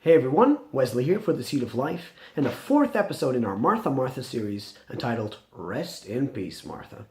Hey everyone, Wesley here for The Seed of Life, and the fourth episode in our Martha series entitled Rest in Peace, Martha.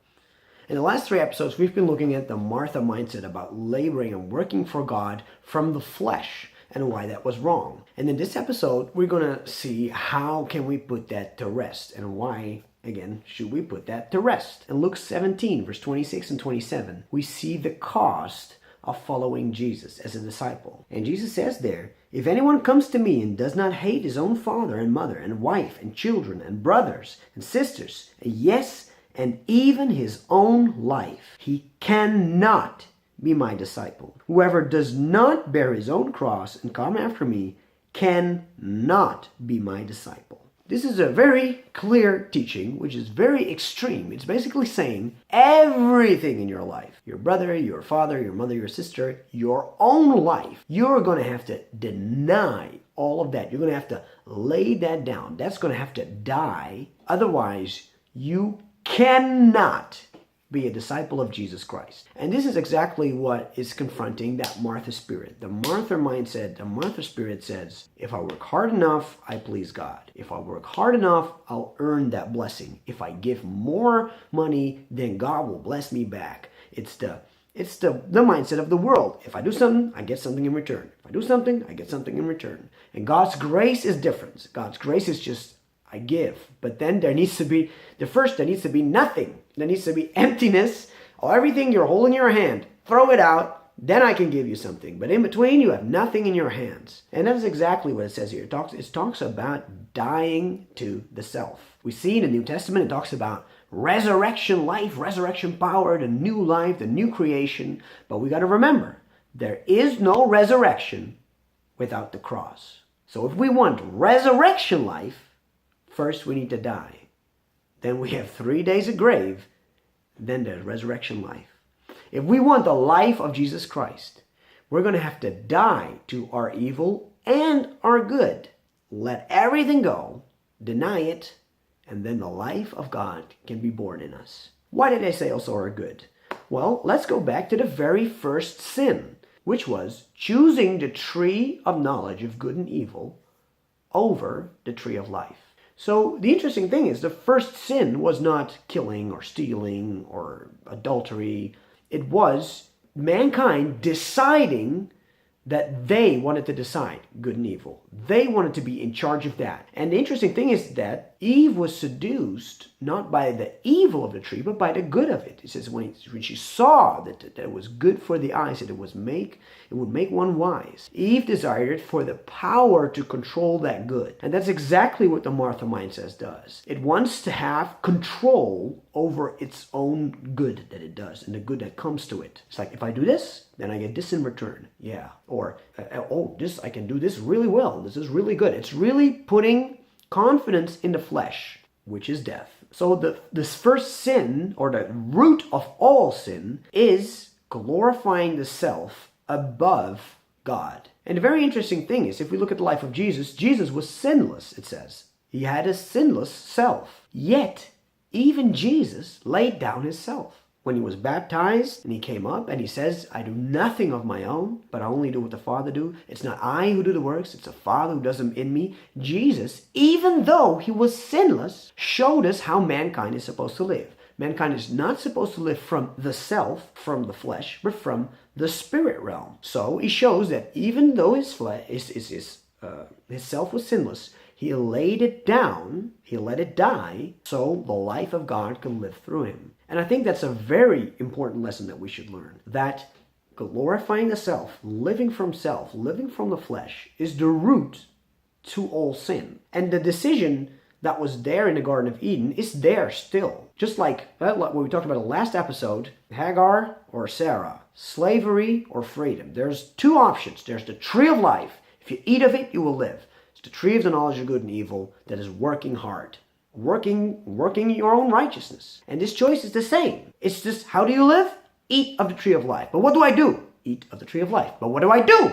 In the last three episodes, we've been looking at the Martha mindset about laboring and working for God from the flesh and why that was wrong. And in this episode, we're going to see how can we put that to rest and why, again, should we put that to rest. In Luke 17, verse 26 and 27, we see the cost of following Jesus as a disciple. And Jesus says there, "If anyone comes to me and does not hate his own father and mother and wife and children and brothers and sisters, yes, and even his own life, he cannot be my disciple. Whoever does not bear his own cross and come after me cannot be my disciple." This is a very clear teaching, which is very extreme. It's basically saying everything in your life, your brother, your father, your mother, your sister, your own life, you're going to have to deny all of that. You're going to have to lay that down. That's going to have to die. Otherwise, you cannot be a disciple of Jesus Christ. And this is exactly what is confronting that Martha spirit. The Martha mindset, the Martha spirit says, if I work hard enough, I please God. If I work hard enough, I'll earn that blessing. If I give more money, then God will bless me back. It's the mindset of the world. If I do something, I get something in return. If I do something, I get something in return. And God's grace is different. God's grace is just I give. But then there needs to be nothing. There needs to be emptiness. Everything you're holding in your hand, throw it out. Then I can give you something. But in between, you have nothing in your hands. And that's exactly what it says here. It talks about dying to the self. We see in the New Testament, it talks about resurrection life, resurrection power, the new life, the new creation. But we got to remember, there is no resurrection without the cross. So if we want resurrection life, first, we need to die. Then we have 3 days of grave. Then there's resurrection life. If we want the life of Jesus Christ, we're going to have to die to our evil and our good. Let everything go, deny it, and then the life of God can be born in us. Why did I say also our good? Well, let's go back to the very first sin, which was choosing the tree of knowledge of good and evil over the tree of life. So the interesting thing is the first sin was not killing or stealing or adultery. It was mankind deciding that they wanted to decide good and evil. They wanted to be in charge of that. And the interesting thing is that Eve was seduced not by the evil of the tree, but by the good of it. It says when she saw that it was good for the eyes, that it would make one wise. Eve desired it for the power to control that good. And that's exactly what the Martha mindset does. It wants to have control over its own good that it does and the good that comes to it. It's like, if I do this, then I get this in return. Yeah. Or, I can do this really well. This is really good. It's really putting confidence in the flesh, which is death. So this first sin, or the root of all sin, is glorifying the self above God. And the very interesting thing is, if we look at the life of Jesus, Jesus was sinless, it says. He had a sinless self. Yet, even Jesus laid down his self. When he was baptized and he came up and he says, I do nothing of my own, but I only do what the Father do. It's not I who do the works, it's the Father who does them in me. Jesus, even though he was sinless, showed us how mankind is supposed to live. Mankind is not supposed to live from the self, from the flesh, but from the spirit realm. So he shows that even though his self was sinless, he laid it down, he let it die, so the life of God can live through him. And I think that's a very important lesson that we should learn. That glorifying the self, living from the flesh, is the root to all sin. And the decision that was there in the Garden of Eden is there still. Just like what we talked about in the last episode, Hagar or Sarah, slavery or freedom. There's two options. There's the tree of life. If you eat of it, you will live. It's the tree of the knowledge of good and evil that is working hard. Working your own righteousness. And this choice is the same. It's just, how do you live? Eat of the tree of life. But what do I do? Eat of the tree of life. But what do I do?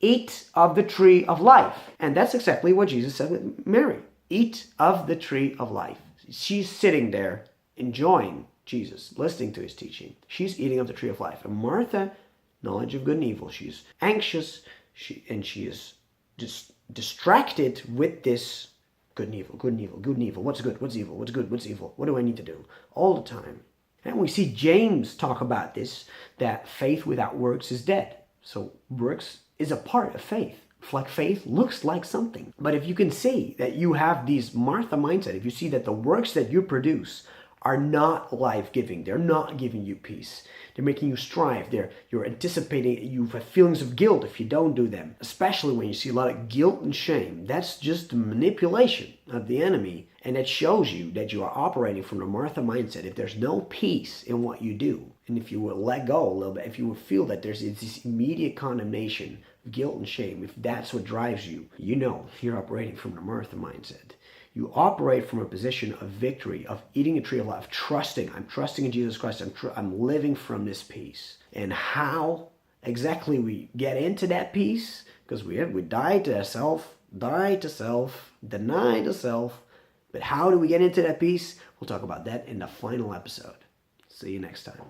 Eat of the tree of life. And that's exactly what Jesus said with Mary. Eat of the tree of life. She's sitting there enjoying Jesus, listening to his teaching. She's eating of the tree of life. And Martha, knowledge of good and evil. She's anxious. She is just distracted with this good and evil, good and evil, good and evil. What's good? What's evil? What's good? What's evil? What do I need to do? All the time. And we see James talk about this, that faith without works is dead. So works is a part of faith. Like faith looks like something. But if you can see that you have these Martha mindset, if you see that the works that you produce are not life-giving, they're not giving you peace, they're making you strive, you're anticipating, you have feelings of guilt if you don't do them, especially when you see a lot of guilt and shame. That's just manipulation of the enemy, and it shows you that you are operating from the Martha mindset. If there's no peace in what you do, and if you will let go a little bit, if you will feel that there's this immediate condemnation, guilt and shame, if that's what drives you, you know you're operating from the Martha mindset. You operate from a position of victory, of eating a tree of life, trusting. I'm trusting in Jesus Christ. I'm living from this peace. And how exactly we get into that peace? Because we die to self, deny to self. But how do we get into that peace? We'll talk about that in the final episode. See you next time.